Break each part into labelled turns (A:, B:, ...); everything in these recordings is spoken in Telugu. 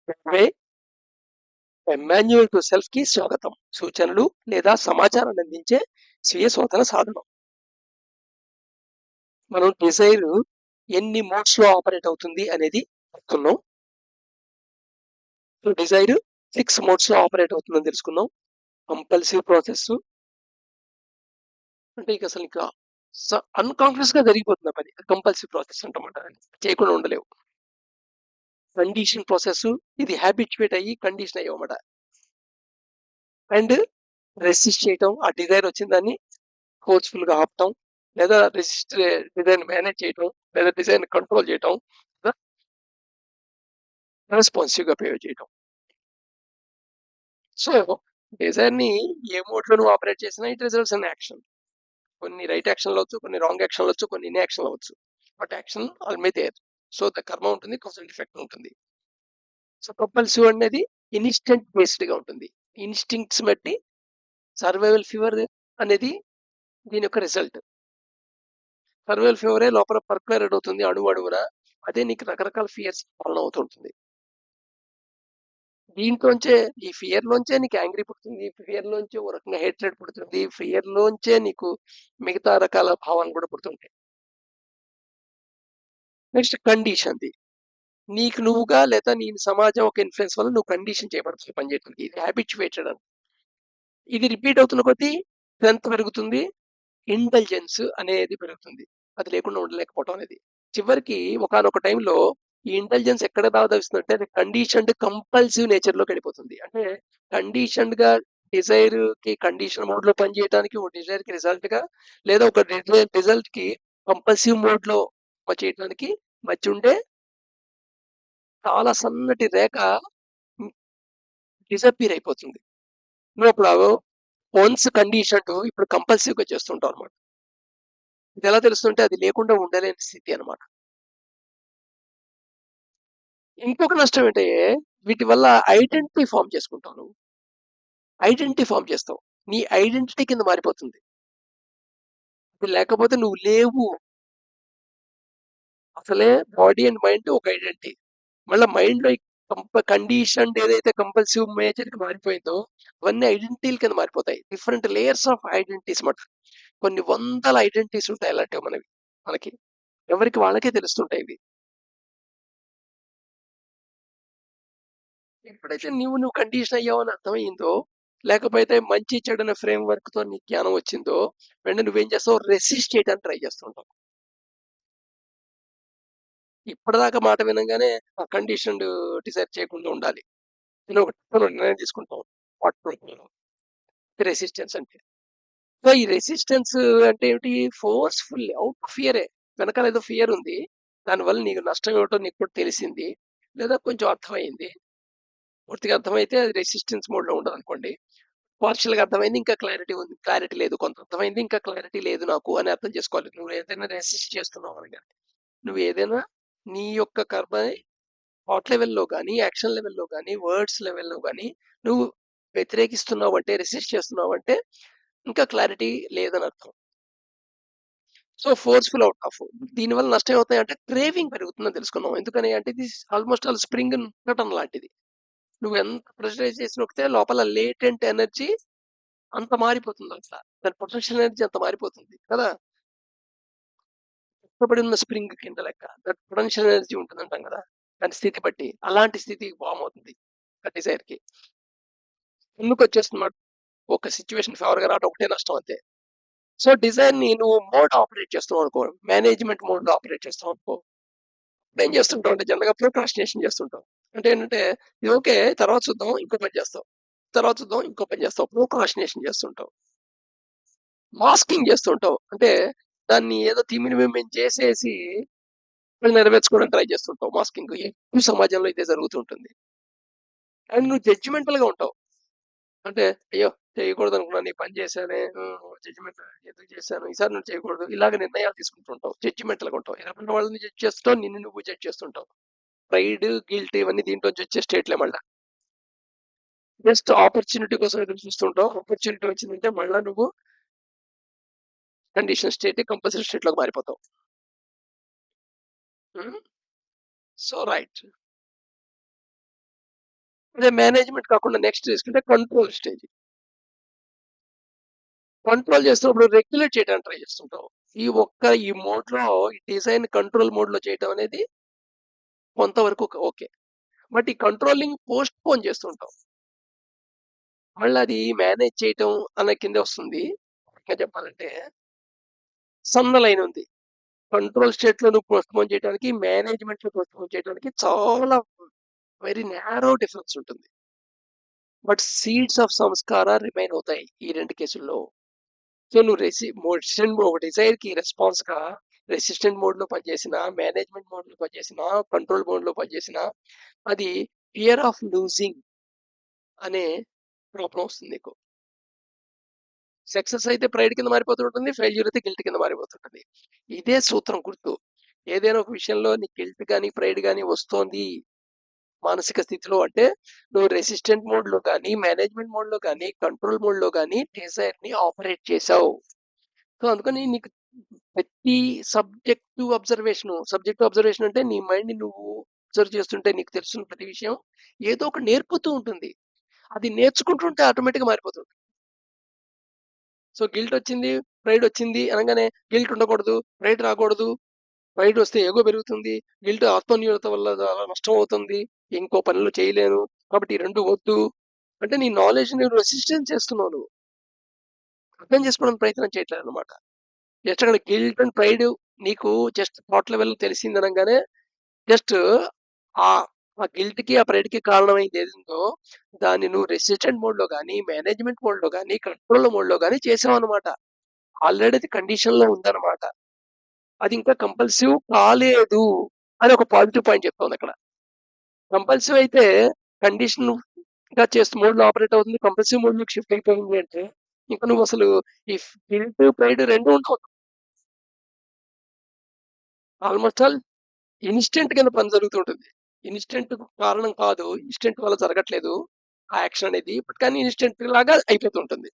A: వే మాన్యువల్ టు సెల్ఫ్‌కి స్వాగతం. సూచనలు లేదా సమాచారాన్ని అందించే స్వీయ శోధన సాధనం. మనం డిజైర్ ఎన్ని మోడ్స్‌లో ఆపరేట్ అవుతుంది అనేది చెప్పుకున్నాం. సో, డిజైర్ 6 మోడ్స్‌లో ఆపరేట్ అవుతుందని తెలుసుకున్నాం. కంపల్సివ్ ప్రాసెస్ అంటే ఇక అసలు ఇంకా అన్‌కాన్షియస్‌గా జరిగిపోతుంది ఆ పని. కంపల్సివ్ ప్రాసెస్ అంటామాట. చేయకుండా ఉండలేవు. కండిషన్ ప్రాసెస్ ఇది హ్యాబిచ్యుయేట్ అయ్యి కండిషన్ అయ్యామన్నమాట. అండ్ రెసిస్ట్ చేయటం ఆ డిజైర్ వచ్చిన దాన్ని ఫోర్స్‌ఫుల్‌గా ఆపటం లేదా డిజైన్ మేనేజ్ చేయటం లేదా డిజైన్ కంట్రోల్ చేయటం లేదా రెస్పాన్సివ్‌గా బిహేవ్ చేయటం. సో, డిజైర్‌ని ఏ మోడ్‌లో నువ్వు ఆపరేట్ చేసినా ఇట్ రిజల్ట్స్ ఇన్ యాక్షన్. కొన్ని రైట్ యాక్షన్‌లు అవ్వచ్చు, కొన్ని రాంగ్ యాక్షన్‌లు అవ్వచ్చు, కొన్ని ఇన్‌యాక్షన్ అవ్వచ్చు. But action all may there. So, the కర్మ ఉంటుంది. కాజ్ అండ్ ఎఫెక్ట్ ఉంటుంది. సో, కంపల్సివ్ అనేది ఇన్‌స్టంట్ బేస్డ్‌గా ఉంటుంది. ఇన్‌స్టింక్ట్స్ బట్టి సర్వైవల్ ఫీవర్ అనేది దీని యొక్క రిజల్ట్. సర్వైవల్ ఫీవరే లోపల పర్క్యులేట్ అవుతుంది అణువణువున. అదే నీకు రకరకాల ఫియర్స్ ఫాలో అవుతుంటుంది. దీంట్లోంచే ఈ ఫియర్‌లోంచే నీకు యాంగ్రీ పుడుతుంది. ఫియర్‌లోంచే ఓ రకంగా హేట్రెడ్ పుడుతుంది. ఫియర్‌లోంచే నీకు మిగతా రకాల భావాలు కూడా పుడుతుంటాయి. నెక్స్ట్ కండిషన్‌ది. నీకు నువ్వుగా లేదా నీ సమాజం ఒక ఇన్‌ఫ్లూయెన్స్ వల్ల నువ్వు కండిషన్ చేయబడతావు ఈ పని చేయడానికి. ఇది హాబిచ్యుయేటెడ్ అని. ఇది రిపీట్ అవుతున్న కొద్దీ స్ట్రెంత్ పెరుగుతుంది. ఇంటెలిజెన్స్ అనేది పెరుగుతుంది. అది లేకుండా ఉండలేకపోవటం అనేది. చివరికి ఒకానొక టైంలో ఈ ఇంటెలిజెన్స్ ఎక్కడ దారితీస్తుందంటే అది కండిషన్డ్ కంపల్సివ్ నేచర్‌లోకి వెళ్ళిపోతుంది. అంటే కండిషన్డ్‌గా డిజైర్‌కి కండిషన్ మోడ్‌లో పనిచేయడానికి, ఒక డిజైర్‌కి రిజల్ట్‌గా లేదా ఒక రిజల్ట్‌కి కంపల్సివ్ మోడ్‌లో చేయటానికి మధ్య ఉండే చాలా సన్నటి రేఖ హ్మ్, డిసపియర్ అయిపోతుంది. నువ్వప్పుడు వన్స్ కండిషన్డ్ ఇప్పుడు కంపల్సివ్‌గా చేస్తుంటావన్నమాట. ఇదెలా తెలుస్తుంటే అది లేకుండా ఉండలేని స్థితి అన్నమాట. ఇంకొక నష్టం ఏంటంటే వీటి వల్ల ఐడెంటిటీ ఫార్మ్ చేసుకుంటావు నువ్వు. ఐడెంటిటీ ఫార్మ్ చేస్తావు. నీ ఐడెంటిటీ కింద మారిపోతుంది. ఇది లేకపోతే నువ్వు లేవు. అసలే బాడీ అండ్ మైండ్ ఒక ఐడెంటిటీ. మళ్ళా మైండ్‌లో కండిషన్డ్ ఏదైతే కంపల్సివ్ నేచర్‌కి మారిపోయిందో అవన్నీ ఐడెంటిటీల కింద మారిపోతాయి. డిఫరెంట్ లేయర్స్ ఆఫ్ ఐడెంటిటీస్ మాట. కొన్ని వందల ఐడెంటిటీస్ ఉంటాయి అలాంటివి మనకి. ఎవరికి వాళ్ళకే తెలుస్తుంటాయి ఇవి. ఎప్పుడైతే నువ్వు కండిషన్ అయ్యావని అర్థమయిందో, లేకపోతే మంచి చెడున ఫ్రేమ్ వర్క్‌తో నీకు జ్ఞానం వచ్చిందో, వెంటనే నువ్వేం చేస్తావు రెసిస్ట్ చేయడానికి ట్రై చేస్తుంటావు. ఇప్పటిదాకా మాట వినంగానే ఆ కండిషన్డ్ డిసైడ్ చేయకుండా ఉండాలి. నేను ఒక నిర్ణయం తీసుకుంటాం. పట్టుకుంటున్నాను. రెసిస్టెన్స్ అంటే. సో, ఈ రెసిస్టెన్స్ అంటే ఏమిటి? ఫోర్స్‌ఫుల్లీ ఔట్ ఆఫ్ ఫియరే. వెనకాల ఏదో ఫియర్ ఉంది. దానివల్ల నీకు నష్టం ఏమిటో నీకు కూడా తెలిసింది. లేదా కొంచెం అర్థమయింది. పూర్తిగా అర్థమైతే అది రెసిస్టెన్స్ మోడ్‌లో ఉండదనుకోండి. పార్షియల్‌గా అర్థమైంది. ఇంకా క్లారిటీ ఉంది. క్లారిటీ లేదు. కొంత అర్థమైంది. ఇంకా క్లారిటీ లేదు నాకు అని అర్థం చేసుకోవాలి. నువ్వు ఏదైనా రెసిస్ట్ చేస్తున్నావు అనగా. నువ్వు ఏదైనా నీ యొక్క కర్మని థాట్ లెవెల్‌లో గాని, యాక్షన్ లెవెల్‌లో గాని, వర్డ్స్ లెవెల్‌లో గాని నువ్వు వ్యతిరేకిస్తున్నావంటే, రెసిస్ట్ చేస్తున్నావంటే ఇంకా క్లారిటీ లేదని అర్థం. సో, ఫోర్స్‌ఫుల్ ఔట్ ఆఫ్ దీనివల్ల నష్టం ఏమవుతాయంటే క్రేవింగ్ పెరుగుతుందని తెలుసుకున్నాం. ఎందుకని అంటే ఇది ఆల్‌మోస్ట్ ఆల్ స్ప్రింగ్ నొక్కటం లాంటిది. నువ్వు ఎంత ప్రెషరైజ్ చేసి నొక్కితే లోపల లేటెంట్ ఎనర్జీ అంత మారిపోతుందంట. దాని పొటెన్షియల్ ఎనర్జీ అంత మారిపోతుంది కదా! కష్టపడి ఉన్న స్ప్రింగ్ కింద లెక్క. దట్ పొటెన్షియల్ ఎనర్జీ ఉంటుందంటాం కదా! దాని స్థితి బట్టి. అలాంటి స్థితి ఫార్మ్ అవుతుంది. ఆ డిజైర్‌కి. ముందుకొచ్చేస్తుంది మాట. ఒక సిట్యుయేషన్ ఫేవర్‌గా రావడం ఒకటే నష్టం అంతే. సో, డిజైర్‌ని నువ్వు మోడ్ ఆపరేట్ చేస్తున్నావనుకో, మేనేజ్‌మెంట్ మోడ్‌లో ఆపరేట్ చేస్తావనుకో, ఇప్పుడేం చేస్తుంటావు అంటే జనరల్‌గా ప్రోక్రాస్టినేషన్ చేస్తుంటావు. అంటే ఏంటంటే, ఇది ఓకే. తర్వాత చూద్దాం ఇంకో పని చేస్తావు. తర్వాత చూద్దాం ఇంకో పని చేస్తావు. ప్రోక్రాస్టినేషన్ చేస్తుంటావు. మాస్కింగ్ చేస్తుంటావు. అంటే దాన్ని ఏదో తిమిని మిమ్మిని చేసేసి నెరవేర్చుకోవడానికి ట్రై చేస్తుంటావు మాస్కింగ్. ఎక్కువ సమాజంలో ఇదే జరుగుతూ ఉంటుంది. అండ్ నువ్వు జడ్జిమెంటల్‌గా ఉంటావు. అంటే అయ్యో! చేయకూడదనుకున్నాను. ఈ పని చేశానే. జడ్జిమెంట్ ఎందుకు చేశాను? ఈసారి నుంచి చేయకూడదు. ఇలాగ నిర్ణయాలు తీసుకుంటుంటావు. జడ్జిమెంటల్‌గా ఉంటావు. ఎదురున్న వాళ్ళని జడ్జ్ చేస్తుంటావు. నిన్ను నువ్వు జడ్జ్ చేస్తుంటావు. ప్రైడ్, గిల్ట్ ఇవన్నీ దీంట్లోంచి వచ్చే స్టేట్‌లే మళ్ళా. జస్ట్ ఆపర్చునిటీ కోసం ఎదురు చూస్తుంటావు. ఆపర్చునిటీ వచ్చిందంటే మళ్ళా నువ్వు కండిషన్ స్టేట్, కంపల్సరీ స్టేట్‌లోకి మారిపోతావు. హ్మ్. So right. అదే మేనేజ్‌మెంట్ కాకుండా నెక్స్ట్ తీసుకుంటే కంట్రోల్ స్టేజ్. కంట్రోల్ చేస్తున్నప్పుడు రెగ్యులేట్ చేయడానికి ట్రై చేస్తుంటాం. ఈ మోడ్‌లో ఈ డిజైన్ కంట్రోల్ మోడ్‌లో చేయటం అనేది కొంతవరకు ఓకే. బట్ ఈ కంట్రోలింగ్ పోస్ట్‌పోన్ చేస్తుంటాం. మళ్ళీ అది మేనేజ్ చేయటం అన్న కిందే వస్తుంది. ఇంకా చెప్పాలంటే సన్న లైన్ ఉంది. కంట్రోల్ స్టేట్‌లో నువ్వు పోస్ట్‌పోన్ చేయడానికి, మేనేజ్‌మెంట్‌లో పోస్ట్‌పోన్ చేయడానికి చాలా వెరీ నారో డిఫరెన్స్ ఉంటుంది. But seeds of Sanskar remain అవుతాయి ఈ 2 కేసుల్లో. సో, నువ్వు రెసిస్టెంట్ ఒక డిజైర్‌కి రెస్పాన్స్‌గా రెసిస్టెంట్ మోడ్‌లో పనిచేసినా, మేనేజ్‌మెంట్ మోడ్‌లో పనిచేసినా, కంట్రోల్ మోడ్‌లో పనిచేసినా అది ఫియర్ ఆఫ్ లూజింగ్ అనే ప్రాబ్లమ్ వస్తుంది నీకు. సక్సెస్ అయితే ప్రైడ్ కింద మారిపోతుంటుంది. ఫెయిల్యూర్ అయితే గిల్ట్ కింద మారిపోతుంటుంది. ఇదే సూత్రం గుర్తు. ఏదైనా ఒక విషయంలో నీకు గిల్ట్ గాని, ప్రైడ్ గాని వస్తోంది మానసిక స్థితిలో అంటే, నువ్వు రెసిస్టెంట్ మోడ్‌లో గాని, మేనేజ్‌మెంట్ మోడ్‌లో గాని, కంట్రోల్ మోడ్‌లో గాని డిజైర్‌ని ఆపరేట్ చేశావు. సో, అందుకని నీకు ప్రతి సబ్జెక్టివ్ అబ్జర్వేషన్ అంటే నీ మైండ్‌ని నువ్వు అబ్జర్వ్ చేస్తుంటే నీకు తెలుస్తున్న ప్రతి విషయం ఏదో ఒకటి నేర్పుతూ ఉంటుంది. అది నేర్చుకుంటుంటే ఆటోమేటిక్‌గా మారిపోతుంది. సో, గిల్టొచ్చింది, ప్రైడొచ్చింది అనంగానే గిల్ట్ ఉండకూడదు, ప్రైడ్ రాకూడదు. ప్రైడ్ వస్తే ఎగో పెరుగుతుంది. గిల్ట్ ఆత్మన్యూనత వల్ల నష్టం అవుతుంది. ఇంకో పనులు చేయలేను. కాబట్టి ఈ 2 వద్దు. అంటే నీ నాలెడ్జ్‌ని రెసిస్టెన్స్ చేస్తున్నావు నువ్వు. అర్థం చేసుకోవడానికి ప్రయత్నం చేయట్లేదన్నమాట. జస్ట్ అక్కడ గిల్ట్ అండ్ ప్రైడ్ నీకు జస్ట్ థాట్ లెవెల్‌లో తెలిసిందనంగానే జస్ట్ ఆహ్, ఆ గిల్ట్‌కి, ఆ ప్రైడ్‌కి కారణమైంది ఏదుందో దాన్ని నువ్వు రెసిస్టెంట్ మోడ్‌లో గాని, మేనేజ్‌మెంట్ మోడ్‌లో గాని, కంట్రోల్ మోడ్‌లో గాని చేసావన్నమాట. ఆల్రెడీ అది కండిషన్‌లో ఉందన్నమాట. అది ఇంకా కంపల్సివ్ కాలేదు అని ఒక పాజిటివ్ పాయింట్ చెప్తోందక్కడ. కంపల్సివ్ అయితే కండిషన్‌గా చేస్తూ మోడ్‌లో ఆపరేట్ అవుతుంది. కంపల్సివ్ మోడ్‌లోకి షిఫ్ట్ అయిపోయింది అంటే, ఇంక నువ్వసలు ఈ గిల్ట్, ప్రైడ్ 2 ఉండవు. ఆల్‌మోస్ట్ ఆల్ ఇన్‌స్టంట్ కింద పని జరుగుతూ ఉంటుంది. ఇన్‌స్టంట్ కారణం కాదు. ఇన్‌స్టంట్ వల్ల జరగట్లేదు. ఆ యాక్షన్ అనేది. బట్ కానీ ఇన్‌స్టంట్ లాగా అయిపోతూ ఉంటుంది.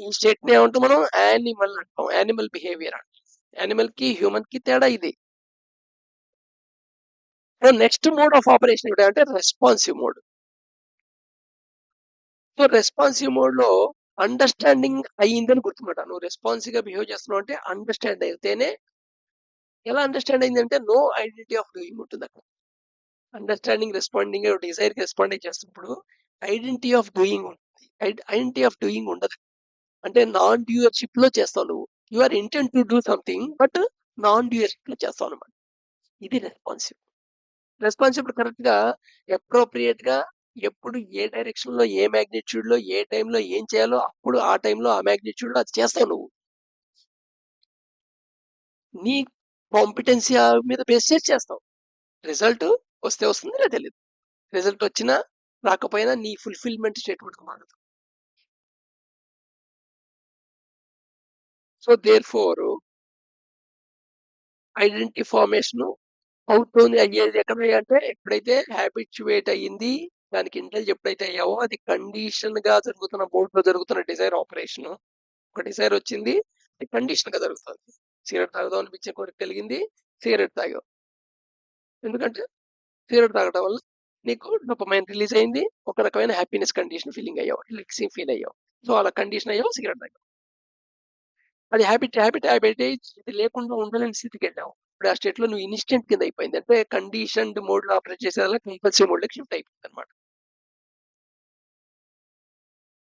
A: ఈ స్టేట్‌ని ఏమంటాం మనం యానిమల్ అంటాం. యానిమల్ బిహేవియర్ అంటాం. యానిమల్‌కి, హ్యూమన్‌కి తేడా ఇది. So, next mode of operation ఏమిటంటే రెస్పాన్సివ్ మోడ్. సో, రెస్పాన్సివ్ మోడ్‌లో అండర్‌స్టాండింగ్ అయిందని గుర్తుపట్టాలి. నువ్వు రెస్పాన్సివ్‌గా బిహేవ్ చేస్తున్నావు అంటే అండర్‌స్టాండ్ అయితేనే ఎలా అండర్‌స్టాండ్ అయిందంటే నో ఐడెంటిటీ ఆఫ్ డూయింగ్ ఉంటుందక్కడ. అండర్‌స్టాండింగ్, రెస్పాండింగ్ డిజైర్‌కి రెస్పాండ్ చేస్తున్నప్పుడు ఐడెంటిటీ ఆఫ్ డూయింగ్ ఉంటుంది. ఐడెంటిటీ ఆఫ్ డూయింగ్ ఉండదు. అంటే నాన్ డ్యూయర్‌షిప్‌లో చేస్తావు నువ్వు. You are intent to do something but non డ్యూయర్‌షిప్‌లో చేస్తావన్నమాట. ఇది రెస్పాన్సివ్. రెస్పాన్సిబుల్ కరెక్ట్‌గా అప్రోప్రియేట్‌గా ఎప్పుడు ఏ డైరెక్షన్‌లో, ఏ మాగ్నిట్యూడ్‌లో, ఏ టైంలో ఏం చేయాలో అప్పుడు ఆ టైంలో ఆ మాగ్నిట్యూడ్‌లో అది చేస్తావు నువ్వు. నీ కాంపిటెన్సీ మీద బేస్ చేసి చేస్తావు. రిజల్ట్ వస్తే వస్తుంది లేదా తెలీదు. రిజల్ట్ వచ్చినా రాకపోయినా నీ ఫుల్‌ఫిల్‌మెంట్ స్టేట్‌మెంట్‌కి మారదు. సో, దేర్‌ఫోర్ ఐడెంటిటీ ఫార్మేషను అవుతుంది అయ్యేది ఎక్కడ అంటే ఎప్పుడైతే హ్యాబిచ్యుయేట్ అయ్యింది. దానికి ఇంటెలిజ్ ఎప్పుడైతే అయ్యావో అది కండిషన్‌గా జరుగుతున్న బోర్డ్‌లో జరుగుతున్న డిజైర్ ఆపరేషను. ఒక డిజైర్ వచ్చింది. అది కండిషన్‌గా జరుగుతుంది. సిగరెట్ తాగుదాం అనిపించే కోరిక కలిగింది. సిగరెట్ తాగావు. ఎందుకంటే సిగరెట్ తాగడం వల్ల నీకు డోపమైన్ రిలీజ్ అయింది. ఒక రకమైన హ్యాపీనెస్ కండిషన్ ఫీలింగ్ అయ్యావు. రిలాక్సింగ్ ఫీల్ అయ్యావు. సో, అలా కండిషన్ అయ్యావు. సిగరెట్ తాగావు. అది హ్యాబిట్ అయ్యి ఇది లేకుండా ఉండలేని స్థితికెళ్ళావు. ఇప్పుడు ఆ స్టేట్‌లో నువ్వు ఇన్‌స్టంట్ కింద అయిపోయింది. అంటే కండిషన్డ్ మోడ్‌లో ఆపరేట్ చేసేదాల్లా కంపల్సివ్ మోడ్‌లోకి షిఫ్ట్ అయిపోయిందన్నమాట.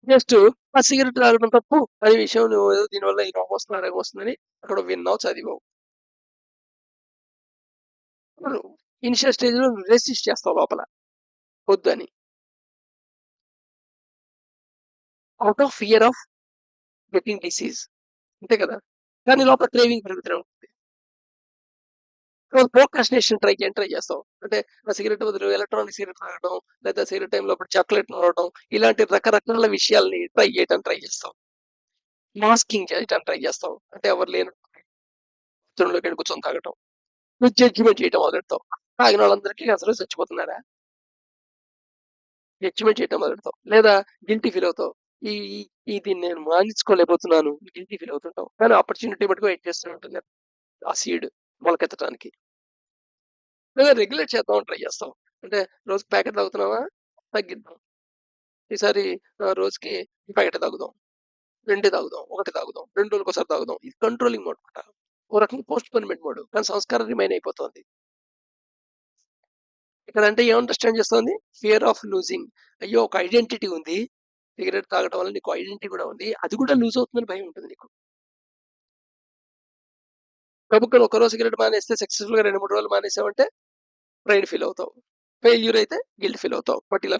A: జస్ట్ ఆ సిగరెట్ తాగడం తప్పు అనే విషయం నువ్వు ఏదో దీనివల్ల ఈ రోగం వస్తుంది, ఆ రోగం వస్తుందని అక్కడ విన్నావు, చదివావు. ఇప్పుడు ఇనిషియల్ స్టేజ్‌లో రెసిస్ట్ చేస్తావు లోపల వద్దని. Out of fear of getting disease అంతే కదా! కానీ లోపల క్రేవింగ్ పెరుగుతూనే ఉంటుంది. ప్రోక్రాస్టినేషన్ ట్రై చేస్తావు. అంటే ఆ సిగరెట్ బదులు ఎలక్ట్రానిక్ సిగరెట్ తాగడం, లేదా సిగరెట్ టైమ్‌లో అప్పుడు చాక్లేట్ నమలడం ఇలాంటి రకరకాల విషయాల్ని ట్రై చేస్తావు. మాస్కింగ్ చేయటానికి ట్రై చేస్తావు. అంటే ఎవరు లేని బాత్రూమ్‌లోకెళ్ళి కూర్చొని తాగటం. నువ్వు జడ్జిమెంట్ చేయటం మొదలెడతావు. తాగినోళ్ళందరికీ అసలు చచ్చిపోతున్నారా? జడ్జిమెంట్ చేయటం మొదలెడతావు. లేదా గిల్టీ ఫీల్ అవుతావు. ఈ ఈ ఈ దీన్ని నేను మానించుకోలేకపోతున్నాను. Guilty feel అవుతుంటావు. కానీ ఆపర్చునిటీ మటుకు వెయిట్ చేస్తూనే ఉంటుంది. ఆ సీడ్ మొలకెత్తడానికి. లేదా రెగ్యులేట్ చేద్దామని ట్రై చేస్తావు. అంటే రోజుకి ప్యాకెట్ తాగుతున్నావా? తగ్గిద్దాం. ఈసారి రోజుకి ప్యాకెట్ తాగుదాం. 2 తాగుదాం. 1 తాగుదాం. 2 రోజులకోసారి తాగుదాం. ఇది కంట్రోలింగ్ మోడ్ మాట. ఓ రకంగా పోస్ట్‌పోన్‌మెంట్ మోడ్. కానీ సంస్కారం రిమైన్ అయిపోతోంది. ఇక్కడంటే ఏం అండర్‌స్టాండ్ చేస్తోంది? Fear of losing. అయ్యో! ఒక ఐడెంటిటీ ఉంది. సిగరెట్ తాగటం వల్ల నీకో ఐడెంటిటీ కూడా ఉంది. అది కూడా లూజ్ అవుతుందని భయం ఉంటుంది నీకు. గబుక్కన ఒకరోజు సిగరెట్ మానేస్తే సక్సెస్‌ఫుల్‌గా 2, 3 రోజులు మానేసావంటే ప్రైడ్ ఫీల్ అవుతావు. ఫెయిల్యూర్ అయితే గిల్ట్ ఫీల్ అవుతావు. బట్ ఇలా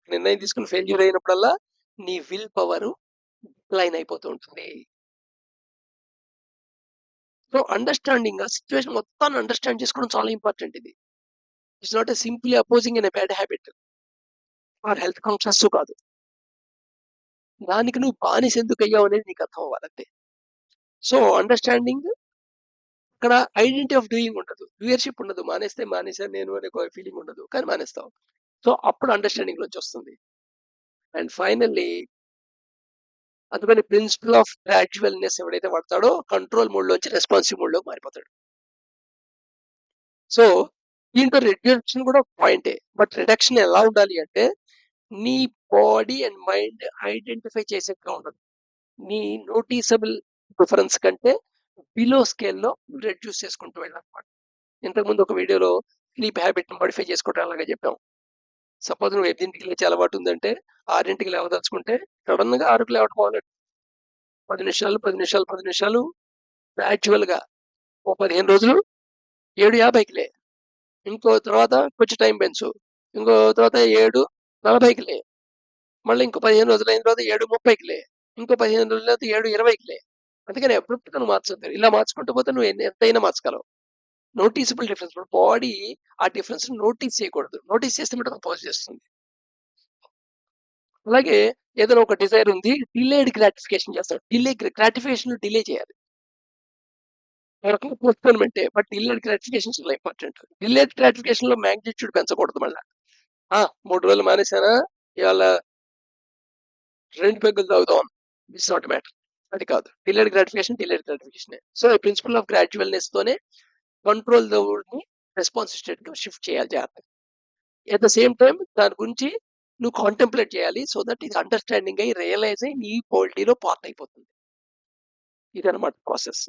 A: నిర్ణయం తీసుకొని ఫెయిల్యూర్ అయినప్పుడల్లా నీ విల్ పవర్ డిక్లైన్ అయిపోతూ ఉంటుంది. సో, అండర్‌స్టాండింగ్ ఆ సిట్యుయేషన్ మొత్తాన్ని అండర్‌స్టాండ్ చేసుకోవడం చాలా ఇంపార్టెంట్ ఇది. It's not a simply opposing an a bad habit or health conscious కాదు. దానికి నువ్వు బానిస ఎందుకయ్యావు అనేది నీకు అర్థం అవ్వాలంతే. సో, అండర్‌స్టాండింగ్ అక్కడ ఐడెంటిటీ ఆఫ్ డూయింగ్ ఉండదు. డూయర్‌షిప్ ఉండదు. మానేస్తే మానేశాను నేను అనే ఒక ఫీలింగ్ ఉండదు. కానీ మానేస్తావు. సో, అప్పుడు అండర్‌స్టాండింగ్ నుంచొస్తుంది. అండ్ ఫైనల్లీ అందుకని ప్రిన్సిపల్ ఆఫ్ గ్రాడ్యువల్‌నెస్ ఎవడైతే వాడతాడో కంట్రోల్ మోడ్‌లోంచి రెస్పాన్సివ్ మోడ్‌లోకి మారిపోతాడు. సో, దీంట్లో రిడక్షన్ కూడా ఒక పాయింటే. బట్ రిడక్షన్ ఎలా ఉండాలి అంటే, నీ బాడీ అండ్ మైండ్ ఐడెంటిఫై చేసేట్టుగా ఉండదు. నీ నోటీసబుల్ డిఫరెన్స్ కంటే బిలో స్కేల్‌లో రెడ్యూస్ చేసుకుంటూ వెళ్ళాలన్నమాట. ఇంతకుముందు ఒక వీడియోలో స్లీప్ హ్యాబిట్‌ని మోడిఫై చేసుకోవటం ఎలాగో చెప్పాం. సపోజ్ నువ్వు 8కి లేచే అలవాటు ఉందంటే, 6కి లేవదలుచుకుంటే సడెన్‌గా 6కి లేవటం మొదలెట్టు. 10 నిమిషాలు, 10 నిమిషాలు, 10 నిమిషాలు గ్రాడ్యువల్‌గా ఓ 15 రోజులు 7:50కి లే. ఇంకో తర్వాత కొంచెం టైం పెంచు. ఇంకో తర్వాత 7:40కి లే. మళ్ళీ ఇంకో 15 రోజులయిన తర్వాత 7:30కి లే. ఇంకో 15 రోజుల తర్వాత 7:20కి లే. అందుకని అబ్రప్ట్‌గా నువ్వు మార్చొద్దు. ఇలా మార్చుకుంటూ పోతే నువ్వు ఎంతైనా మార్చగలవు. Noticeable difference. ఇప్పుడు బాడీ ఆ డిఫరెన్స్‌ని నోటీస్ చేయకూడదు. నోటీస్ చేస్తే మటుకు అపోజ్ చేస్తుంది. అలాగే ఏదైనా ఒక డిజైర్ ఉంది. డిలేడ్ గ్రాటిఫికేషన్ చేస్తాడు. గ్రాటిఫికేషన్‌ని డిలే చేయాలి. ఆ రకంగా పోస్ట్‌పోన్‌మెంటే. బట్ డిలేడ్ గ్రాటిఫికేషన్ చాలా ఇంపార్టెంట్. డిలేడ్ గ్రాటిఫికేషన్‌లో మాగ్నిట్యూడ్ పెంచకూడదు మళ్ళా. 3 రోజులు మానేశానా? ఇవాళ 2 పెగ్గులు తాగుదాం. It's not matter. అది కాదు. డిలేడ్ గ్రాటిఫికేషనే. సో, ఈ ప్రిన్సిపల్ ఆఫ్ గ్రాడ్యువల్‌నెస్ తోనే కంట్రోల్ ని రెస్పాన్స్ స్టేట్‌కి షిఫ్ట్ చేయాలి జాగ్రత్తగా. ఎట్ ద సేమ్ టైమ్ దాని గురించి నువ్వు కాంటెంప్లేట్ చేయాలి. సో దట్ ఇది అండర్‌స్టాండింగ్ అయ్యి, రియలైజ్ అయ్యి నీ బాడీలో పార్ట్ అయిపోతుంది. ఇదన్నమాట ప్రాసెస్.